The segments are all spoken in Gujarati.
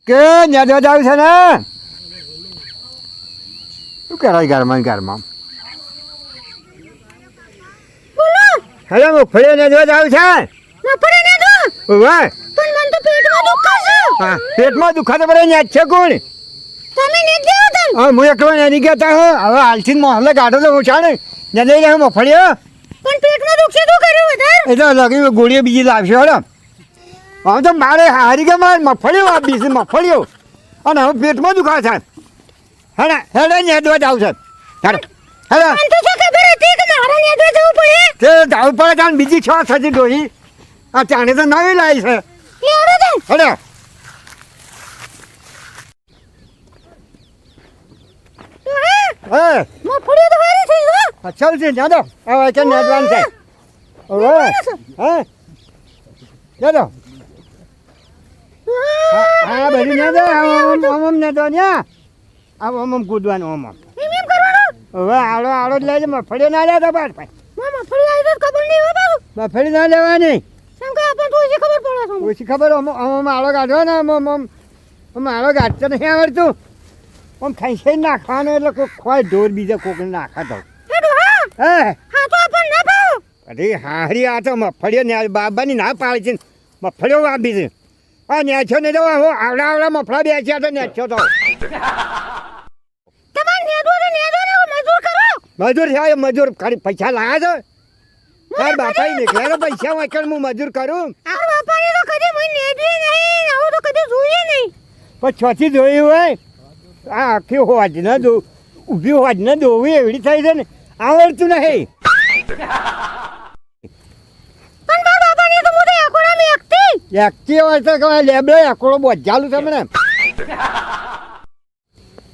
કે નેદવા જાવ છે ને શું કરાય ઘરમાં બોલો હેલો મગફળી નેદવા જાવ છે મફળી ને દો વાહ પણ મને તો પેટમાં દુખે છે હા પેટમાં દુખાતો પડે નેદ છે કોણ તમે ને દેવ તમ હા હું એકલો નેદી ગયા હો હવે હાલથી મોહલ્લે કાઢો તો ઓછા ને નેદાઈ જાય મગફળી પણ પેટમાં દુખે તો કર્યું વધારે એટલે લગી ગોળીઓ બીજી લાવશે હો હવે તો મારે હારી ગયા મારે મગફળીઓ આપી છે મગફળીઓ અને હવે પેટમાં દુખા છે હેડે હેડે નેદવા જાવ છે હેડે હેડે મને તો શું ખબર હતી કે મારા ને દો જવું પડે તે જાવું પડે કારણ બીજી છ થતી ડોહી આ ચાણે તો નવી લાવી છે લેડો દે હેડે હે મફળી તો હારી થઈ ગયો અચ્છા છે જાદો હવે કે નેદવાનું છે હવે હે જાદો હા બધું નેદો આમ નેદો ન્યા આમ કૂદવાનું આમ એમ કરવાનું હવે આડો આડો જ લેજે મગફળી ના લેતો પાછ ભાઈ મફળી આવી તો ખબર નહીં હો બાબુ મગફળી ના લેવાની શંકા આપણ તો ઓછી ખબર પડે છે ઓછી ખબર આમ આડો કાઢો ને આમ આડો કાઢતો નહીં આવડતું આમ ખાઈ નાખવાનું એટલે કોઈ ખોય ઢોર બીજા કોકને નાખા દઉં હેડો હા હે હા તો આપણ ના પાવ અરે હારી આ તો મગફળીઓ ને બાબાની ના પાડી છે મગફળીઓ આપી છે આ નેછો ને તો આવડા મફળા બેસ્યા તો નેછો તો તમાર નેદો ને મજૂર કરો મજૂર છે મજૂર ખાલી પૈસા લાયા છો તાર બાપા નીકળ્યા પૈસા વાંચણ હું મજૂર કરું આ બાપાને તો કદી મને નેદી નહીં આવું તો કદી જોઈએ નહીં પણ છથી જોયું હોય આ આખી હોજ ન દો ઊભી હોજ ન દોવી એવડી થઈ છે ને આવડતું નહીં પણ બા બાપાને તો મુદે આકોડામાં એકતી એકતી હોય તો કે લેબડો આકોડો બોજાલું છે મને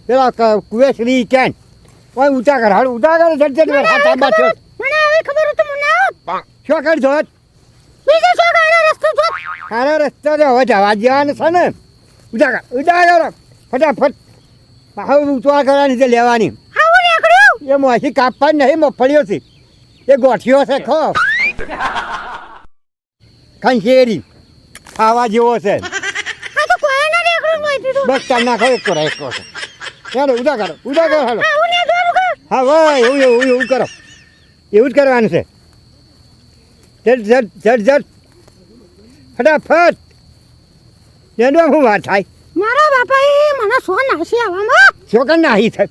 પેલા કુવેશ્રી કેન ઓય ઊંચા કર હાડ ઊંચા કર જટ હાથા બાછો મને આવી ખબર તો મને આવ શું કર જોત બીજો શું ગાળો રસ્તો જો સારો રસ્તો છે હવે જવા જવાનું છે ને ઊંચા કર ફટાફટ હવે ઊંચા કરવાની છે લેવાની આવું નીકળ્યું એ મોસી કાપવાની નહીં મગફળીઓ છે એ ગોઠીઓ છે ખો ખંશેરી ખાવા જેવો છે આ તો કોઈ ના નીકળ્યું મોઈથી તો બસ ચાલ નાખો એક કરો છે હેડો ઉડા કરો હાલો આવું ને દોરું કા હા વાહ એવું કરો એવું જ કરવાનું છે જટ ફટાફટ એનો શું વાત થાય મારા બાપાએ મને સો નાસી આવામાં છોકર નાહી છે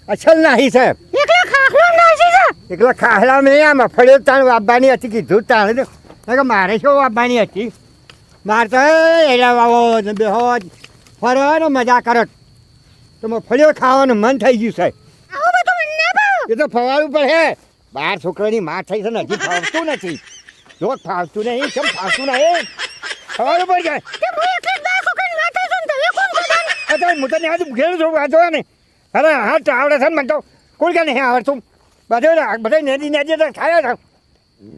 અસલ નાહી છે એકલા ખાખલો નાસી છે એકલા ખાહલા મેં આમાં ફળ્યો તાણ વાપવાની હતી કીધું તાણ કે મારે શું વાપવાની હતી મારે તો એલા વાવો ને બેહો ફરો ને મજા કરો તો ફળ્યો ખાવાનું મન થઈ ગયું છે આવું બધું મને ના ભાવ એ તો ફવાડવું પડે બાર છોકરાની માં થઈ છે ને હજી ફાવતું નથી જો ફાવતું નહીં કેમ ફાવતું નહીં ફવાડવું પડી જાય તે હું એટલે જ 10 છોકરાની વાત થઈ છું ને તમે કોણ કોણ અત્યારે હું તને આજે ઘેર છું વાંચો ને અરે હા તો આવડે છે ને મને તો કોઈ કે નહીં આવડતું બધા નેદી તો ખાયા છે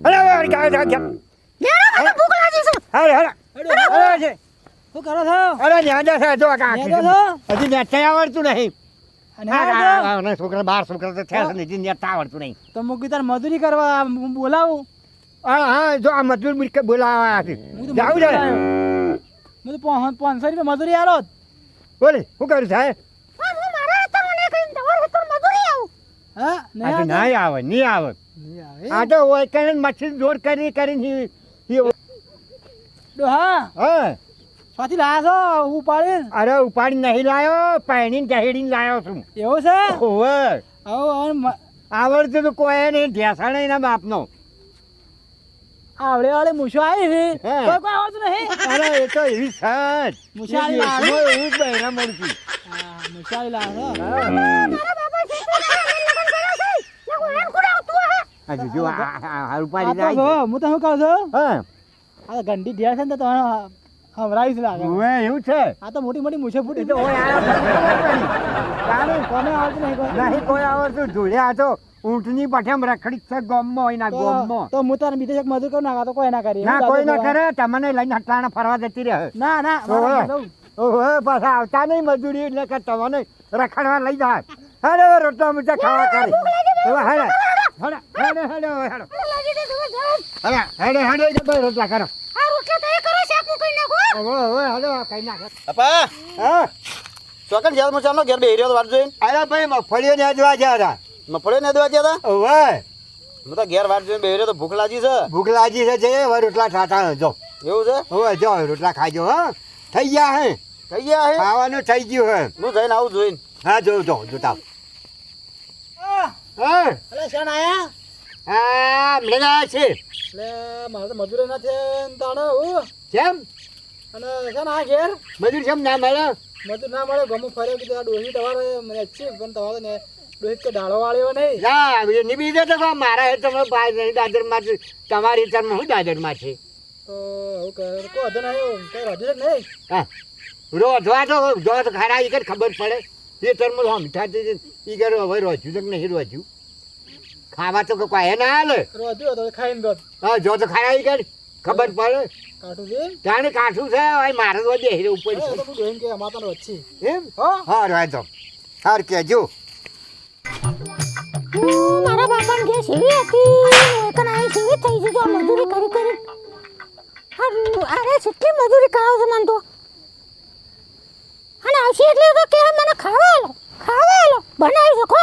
અરે લેડો મને ભૂખ લાગી છે અરે છે શું કરો છો અરે ન્યાજા છે જો નેદો છો? હજી નેતા આવડતું નહીં અને હા તો? છોકરા 12 છોકરા તો થયા છે ને હજી નેતા આવડતું નહીં તો મૂકી તાર મજૂરી કરવા હું બોલાવું હા જો આ મજૂર બોલાવા છે હું તો જાવું મજૂરી છે આવ્યો. હું તો 500 રૂપિયા મજૂરી આલો જ. બોલે શું કર્યું સાહેબ હું મારા હતા મને કઈ દવર હતો મજૂરી આવું હા નહીં આજે આવતો? નહીં આવે નહીં આવે નહીં આવે. આ તો હોય કરીને મચ્છી જોર કરીને ડોહા હા પાછી લાયા છો ઉપાડીને અરે ઉપાડી નહીં લાયો પાણીને ચહેડીને લાયો છું એવું છે ઓવે આવું આવડતું તો કોઈ નહીં ઢેસાણ એના બાપનો આવડે વાળે મૂછો આવી છે હે. કોઈ આવડતું નહીં અરે એ તો એવી સજ મુશાળી લાવે. એવું જ બહેરા મળશું હા મૂછો આવી લાયા છો. મારા બાપા છે તો લગન કર્યો છે ને કોઈ એમ કુડા તું હે હજુ જો આ ઉપાડી આપો છો, જાય હું તો શું કહું છું હા આ તો ગંડી ઢેર છે ને તો તમારે હમરાવીશ લાગે ઓવે એવું છે આ તો મોટી મોટી મૂછે ફૂટી એ તો ઓય આયા કોને આવડતું નહીં કોઈ નહીં કોઈ આવડતું ધૂળ્યા તો ઊંટની પઠેમ રખડી છે ગોમમાં હોય ના ગોમમાં તો હું તારે બીજે એક મજૂર કરું નાખા તો કોઈ ના કરી ના કોઈ ના કરે તમને લઈને હટાણા ફરવા જતી રહે ના ના ઓવે. મારે જવું. ઓહો પાછા આવતા નહીં મજૂરી એટલે કે તમને રખડવા લઈ જાય અરે રોટલા મુચા ખાવા કરી હવે હેડે હેડે હેડે હેડે હેડે લાગી દે તમે જાઓ હેડે હેડે હેડે રોટલા કરો આ રોટલા તો એ કરો શાક મૂકીને નાખો હવે હાલો કઈ નાખે અપા હા ચોકન જ્યાં હું ચાલો ઘેર બેહી રહ્યો તો વાત જોઈને અરે ભાઈ મગફળીઓ ને અજવા ગયા હતા મફળે ને દવા ગયા હતા હવે હું તો ઘેર વાત જોઈને બેહી રહ્યો તો ભૂખ લાગી છે ભૂખ લાગી છે જે હવે રોટલા ઠાઠા જો એવું છે હવે જો રોટલા ખાજો હા થઈ ગયા હે થઈ ગયા હે ખાવાનું થઈ ગયું હે હું જઈને આવું જોઈને હા જો જોતા હા અલે શાન આયા હા મેળા છે એટલે મારે તો મજૂરી નથી ને તાણે હું કેમ અને શાન આ ઘેર મજૂર કેમ ના મળે મજૂર ના મળે ગમો ફર્યો કે આ ડોહી તમારે મને છે પણ તમારે ને ડોહી કે ડાળો વાળ્યો નહીં ના એ નિબી દે તો કહો, મારા હે તમે દાદરમાં છે તમારી તરમાં હું દાદરમાં છે તો હું કહે કો હતો નહીં કઈ રાધું છે નહીં હા રોધવા તો જો તો ખરા ઈ કર ખબર પડે એ તરમાં હમ થાતી ઈ કર હવે રોજ્યું તો કે નહીં રોજ્યું ખાવા તો કોઈ ના હાલે રાધું હતો ખાઈને દોત હા જો તો ખરા ઈ કર ખબર પડે કાઢું છે જાણે કાઠું છે હવે મારે તો બેહી ઉપર એ છે તો તું ડોહીને કે માતાનો વચ્ચે એમ હા હા રહે તો હાર કેજો મારા બાપાને જે સીવી હતી એકન આઈ સીવી થઈ ગઈ જો મજૂરી કરી અરે કેટલી મજૂરી કરાવ છે મન તો અને આવશે એટલે તો કે મને ખાવા લો બનાવી શકો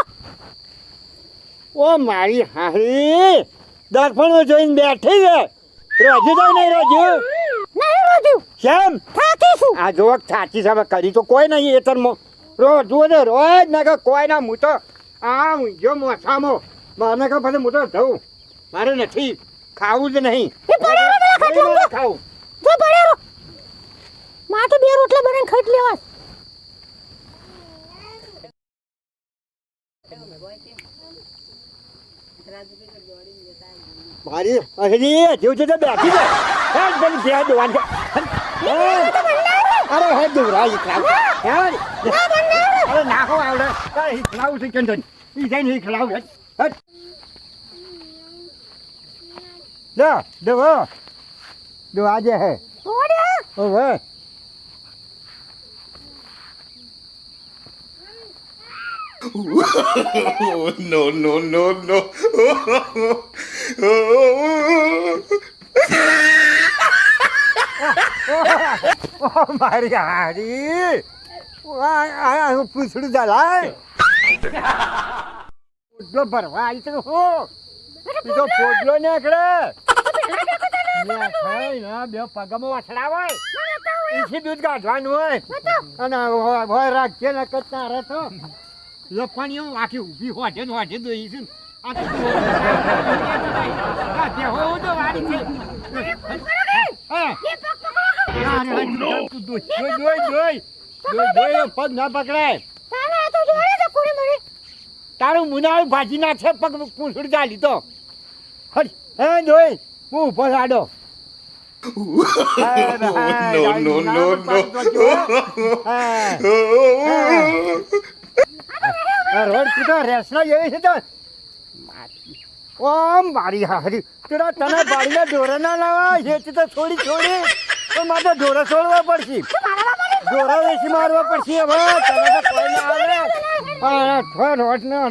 ઓ મારી હારી દર્પણમાં જોઈને બેઠી છે રોજ્યું તો નહીં રોજ્યું નહીં રોજ્યું કેમ થાકી છું આ જો થાચી સામે કરી તો કોઈ નહીં એ તરમાં રોજ ને રોજ ના કે કોઈ ના હું તો આમ જો મોસામો મને કે પછી હું તો જઉં મારે નથી ખાવું જ નહીં એ પડ્યો રે પેલા ખાટલા નહીં ખાવું જો પડ્યો માં તો બે રોટલા બનાવીને ખાઈ લેવા મારી હરી જેવું છે તો બેઠી છે હે તને જ્યાં દોવાન છે અરે હે દોરાઈ ખાવ અરે નાખો આવડે અરે ખલાવ છે કેમ ઈ જઈને ખલાવ હે દો આજે હે ઓવે no, no, no, no. મારી હારી હું પૂછડું ચાલાય પોટલો ભરવા આવી તો હો બીજો પોટલો નીકળે બે પગમાં વસડાવાય એથી દૂધ કાઢવાનું હોય અને હોય રાખજે ને કરતા રહે તો લપણીઓ આખી ઊભી હોજે ને હોજે દોઈ છે પગ ના પકડાય તારું મુનાળું ભાજી નાખશે પગ પૂછડી ચાલી તો હે જોઈ હું ઉભો સાડો no, no, no. રોડ કીધો રેસના જેવી છે તો ઓમ મારી હારી તેરા તને બાળીને ઢોરા ના લાવા છે તો છોડી તો મારે ઢોરા છોડવા પડશે ઢોરા વેચી મારવા પડશે હવે તને તો કોઈ ના આવે રોડ ના